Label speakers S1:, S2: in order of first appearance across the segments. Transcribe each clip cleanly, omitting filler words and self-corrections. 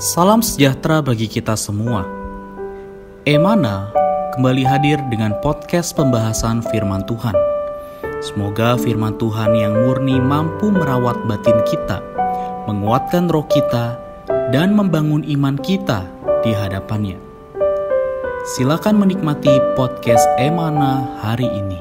S1: Salam sejahtera bagi kita semua. Emana kembali hadir dengan podcast pembahasan firman Tuhan. Semoga firman Tuhan yang murni mampu merawat batin kita, menguatkan roh kita, dan membangun iman kita di hadapannya. Silakan menikmati podcast Emana hari ini.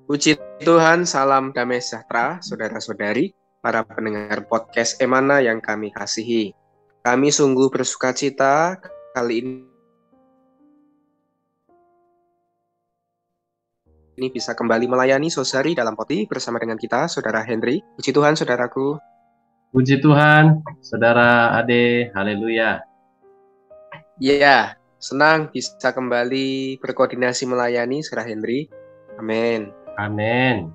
S2: Puji Tuhan, salam damai sejahtera, saudara-saudari, para pendengar podcast Emana yang kami kasihi. Kami sungguh bersukacita kali ini bisa kembali melayani saudari dalam poti bersama dengan kita, Saudara Henry. Puji Tuhan, saudaraku.
S3: Puji Tuhan, saudara Ade, haleluya.
S2: Ya, senang bisa kembali berkoordinasi melayani, Saudara Henry. Amin.
S3: Amin.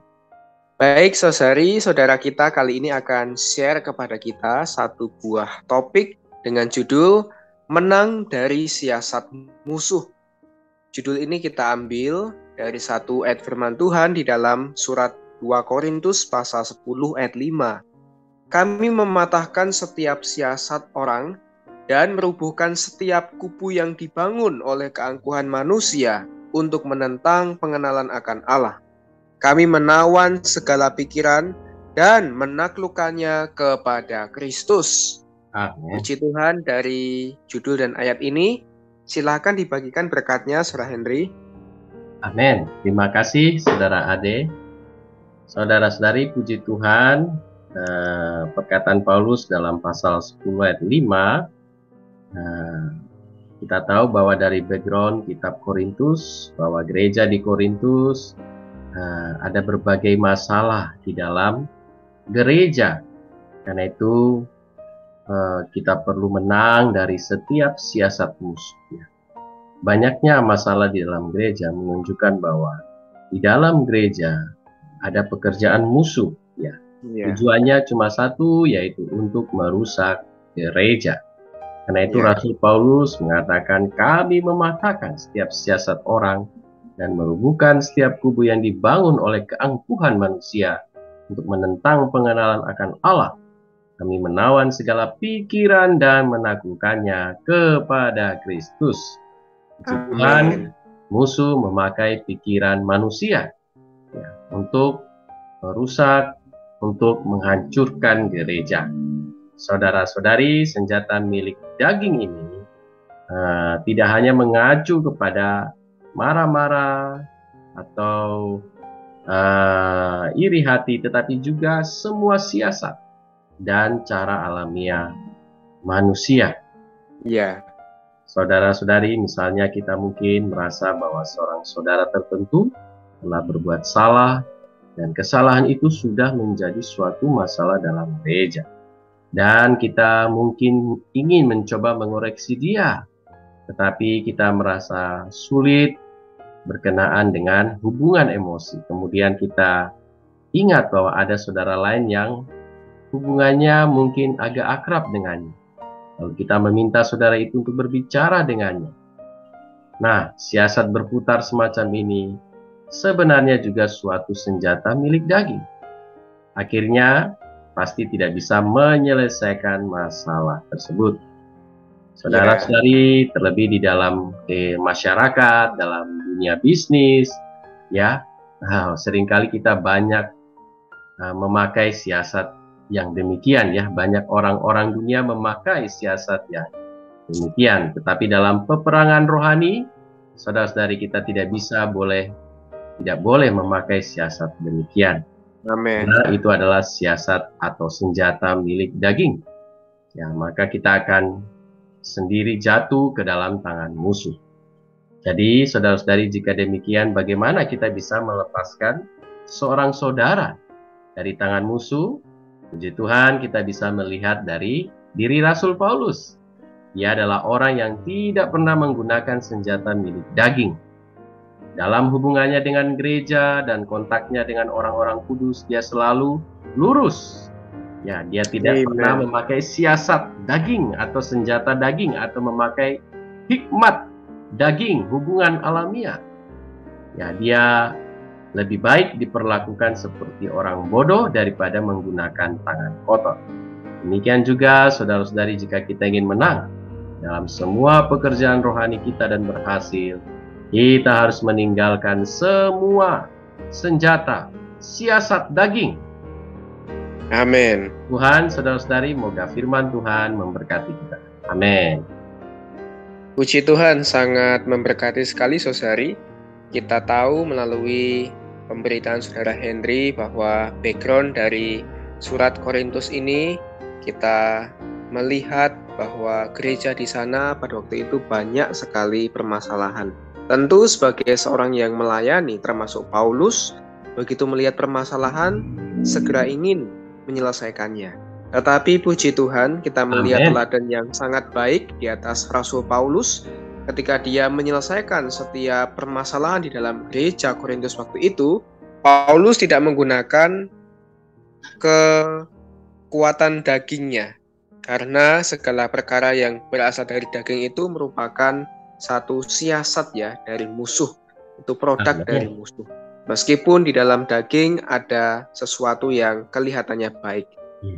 S2: Baik, saudari, saudara kita kali ini akan share kepada kita satu buah topik dengan judul Menang dari Siasat Musuh. Judul ini kita ambil dari satu ayat firman Tuhan di dalam surat 2 Korintus pasal 10 ayat 5. Kami mematahkan setiap siasat orang dan merubuhkan setiap kubu yang dibangun oleh keangkuhan manusia untuk menentang pengenalan akan Allah. Kami menawan segala pikiran dan menaklukkannya kepada Kristus.
S3: Amin.
S2: Puji Tuhan, dari judul dan ayat ini, silakan dibagikan berkatnya, Saudara Henry.
S3: Amin. Terima kasih, saudara Ade. Saudara-saudari, puji Tuhan. Perkataan Paulus dalam pasal 10 ayat 5. Kita tahu bahwa dari background kitab Korintus, bahwa gereja di Korintus ada berbagai masalah di dalam gereja. Karena itu kita perlu menang dari setiap siasat musuh. Banyaknya masalah di dalam gereja menunjukkan bahwa di dalam gereja ada pekerjaan musuh. Tujuannya cuma satu, yaitu untuk merusak gereja. Karena itu Rasul Paulus mengatakan, kami mematahkan setiap siasat orang dan merubuhkan setiap kubu yang dibangun oleh keangkuhan manusia untuk menentang pengenalan akan Allah. Kami menawan segala pikiran dan menaklukkannya kepada Kristus. Tuhan, musuh memakai pikiran manusia untuk merusak, untuk menghancurkan gereja. Saudara-saudari, senjata milik daging ini tidak hanya mengacu kepada marah-marah atau iri hati, tetapi juga semua siasat dan cara alamiah manusia. Saudara-saudari, misalnya kita mungkin merasa bahwa seorang saudara tertentu telah berbuat salah dan kesalahan itu sudah menjadi suatu masalah dalam gereja. Dan kita mungkin ingin mencoba mengoreksi dia, tetapi kita merasa sulit berkenaan dengan hubungan emosi. Kemudian kita ingat bahwa ada saudara lain yang hubungannya mungkin agak akrab dengannya. Lalu kita meminta saudara itu untuk berbicara dengannya. Nah, siasat berputar semacam ini sebenarnya juga suatu senjata milik daging. Akhirnya pasti tidak bisa menyelesaikan masalah tersebut. Saudara-saudari, terlebih di dalam masyarakat, dalam dunia bisnis, seringkali kita banyak memakai siasat yang demikian, banyak orang-orang dunia memakai siasat yang demikian. Tetapi dalam peperangan rohani, saudara-saudari, kita tidak boleh memakai siasat demikian.
S2: Amin.
S3: Karena itu adalah siasat atau senjata milik daging. Maka kita akan sendiri jatuh ke dalam tangan musuh. Jadi, saudara-saudari, jika demikian, bagaimana kita bisa melepaskan seorang saudara dari tangan musuh? Puji Tuhan, kita bisa melihat dari diri Rasul Paulus. Dia adalah orang yang tidak pernah menggunakan senjata milik daging. Dalam hubungannya dengan gereja dan kontaknya dengan orang-orang kudus, dia selalu lurus. Dia tidak pernah memakai siasat daging atau senjata daging atau memakai hikmat daging, hubungan alamiah. Dia Lebih baik diperlakukan seperti orang bodoh daripada menggunakan tangan kotor. Demikian juga saudara-saudari, jika kita ingin menang dalam semua pekerjaan rohani kita dan berhasil, kita harus meninggalkan semua senjata, siasat daging.
S2: Amin.
S3: Tuhan, saudara-saudari, moga firman Tuhan memberkati kita. Amin.
S2: Puji Tuhan, sangat memberkati sekali saudari. Kita tahu melalui pemberitaan saudara Henry bahwa background dari surat Korintus ini, kita melihat bahwa gereja di sana pada waktu itu banyak sekali permasalahan. Tentu sebagai seorang yang melayani, termasuk Paulus, begitu melihat permasalahan, segera ingin menyelesaikannya. Tetapi puji Tuhan, kita melihat teladan yang sangat baik di atas Rasul Paulus ketika dia menyelesaikan setiap permasalahan di dalam gereja Korintus waktu itu. Paulus tidak menggunakan kekuatan dagingnya, karena segala perkara yang berasal dari daging itu merupakan satu siasat ya dari musuh, itu produk dari musuh. Meskipun di dalam daging ada sesuatu yang kelihatannya baik.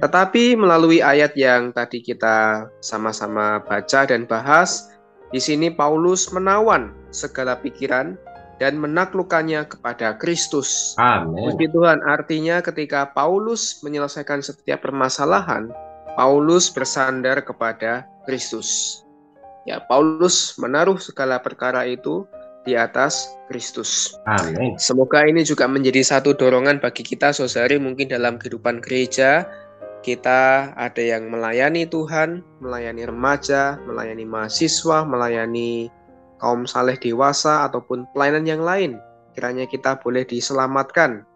S2: Tetapi melalui ayat yang tadi kita sama-sama baca dan bahas, di sini Paulus menawan segala pikiran dan menaklukkannya kepada Kristus.
S3: Amin.
S2: Puji Tuhan, artinya ketika Paulus menyelesaikan setiap permasalahan, Paulus bersandar kepada Kristus. Ya, Paulus menaruh segala perkara itu di atas Kristus.
S3: Amin.
S2: Semoga ini juga menjadi satu dorongan bagi kita saudari, mungkin dalam kehidupan gereja. Kita ada yang melayani Tuhan, melayani remaja, melayani mahasiswa, melayani kaum saleh dewasa, ataupun pelayanan yang lain. Kiranya kita boleh diselamatkan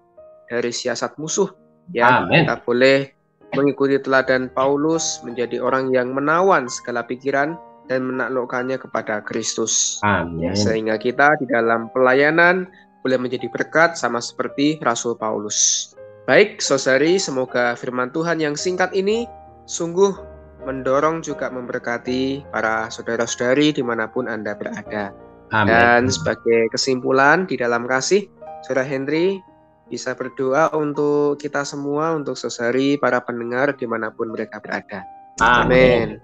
S2: dari siasat musuh. Ya,
S3: Amin.
S2: kita boleh mengikuti teladan Paulus, menjadi orang yang menawan segala pikiran dan menaklukkannya kepada Kristus.
S3: Amin.
S2: Sehingga kita di dalam pelayanan boleh menjadi berkat sama seperti Rasul Paulus. Baik, saudari, semoga firman Tuhan yang singkat ini sungguh mendorong juga memberkati para saudara-saudari dimanapun Anda berada.
S3: Amin.
S2: Dan sebagai kesimpulan di dalam kasih, Saudara Henry bisa berdoa untuk kita semua, untuk saudari, para pendengar dimanapun mereka berada. Amin.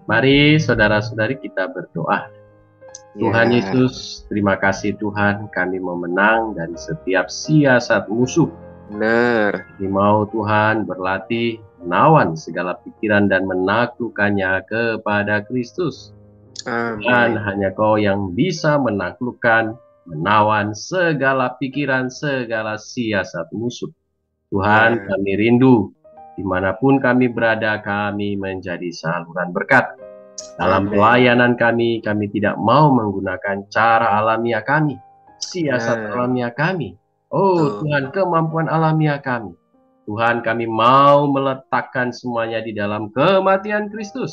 S3: Mari saudara-saudari kita berdoa. Tuhan
S2: Ya.
S3: Yesus, terima kasih Tuhan, kami mau menang dari setiap siasat musuh.
S2: Benar.
S3: Kami mau Tuhan berlatih menawan segala pikiran dan menaklukkannya kepada Kristus.
S2: Amin.
S3: Dan hanya Kau yang bisa menaklukkan, menawan segala pikiran, segala siasat musuh. Tuhan, kami rindu dimanapun kami berada, kami menjadi saluran berkat. Dalam pelayanan kami tidak mau menggunakan cara alamiah kami, siasat alamiah kami. Oh Tuhan, kemampuan alamiah kami. Tuhan, kami mau meletakkan semuanya di dalam kematian Kristus.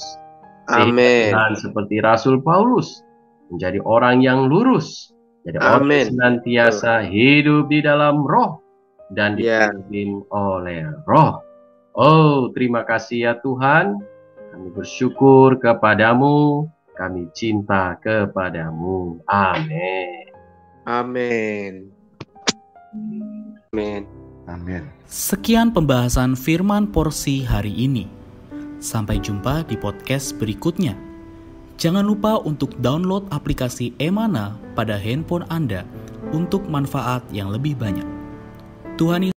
S2: Amin.
S3: Tuhan, seperti Rasul Paulus, menjadi orang yang lurus, jadi orang yang senantiasa hidup di dalam roh dan dipimpin oleh roh. Oh, terima kasih ya Tuhan. Kami bersyukur kepadamu, kami cinta kepadamu. Amin.
S2: Amin. Amin.
S4: Amin.
S1: Sekian pembahasan firman porsi hari ini. Sampai jumpa di podcast berikutnya. Jangan lupa untuk download aplikasi Emana pada handphone Anda untuk manfaat yang lebih banyak. Tuhan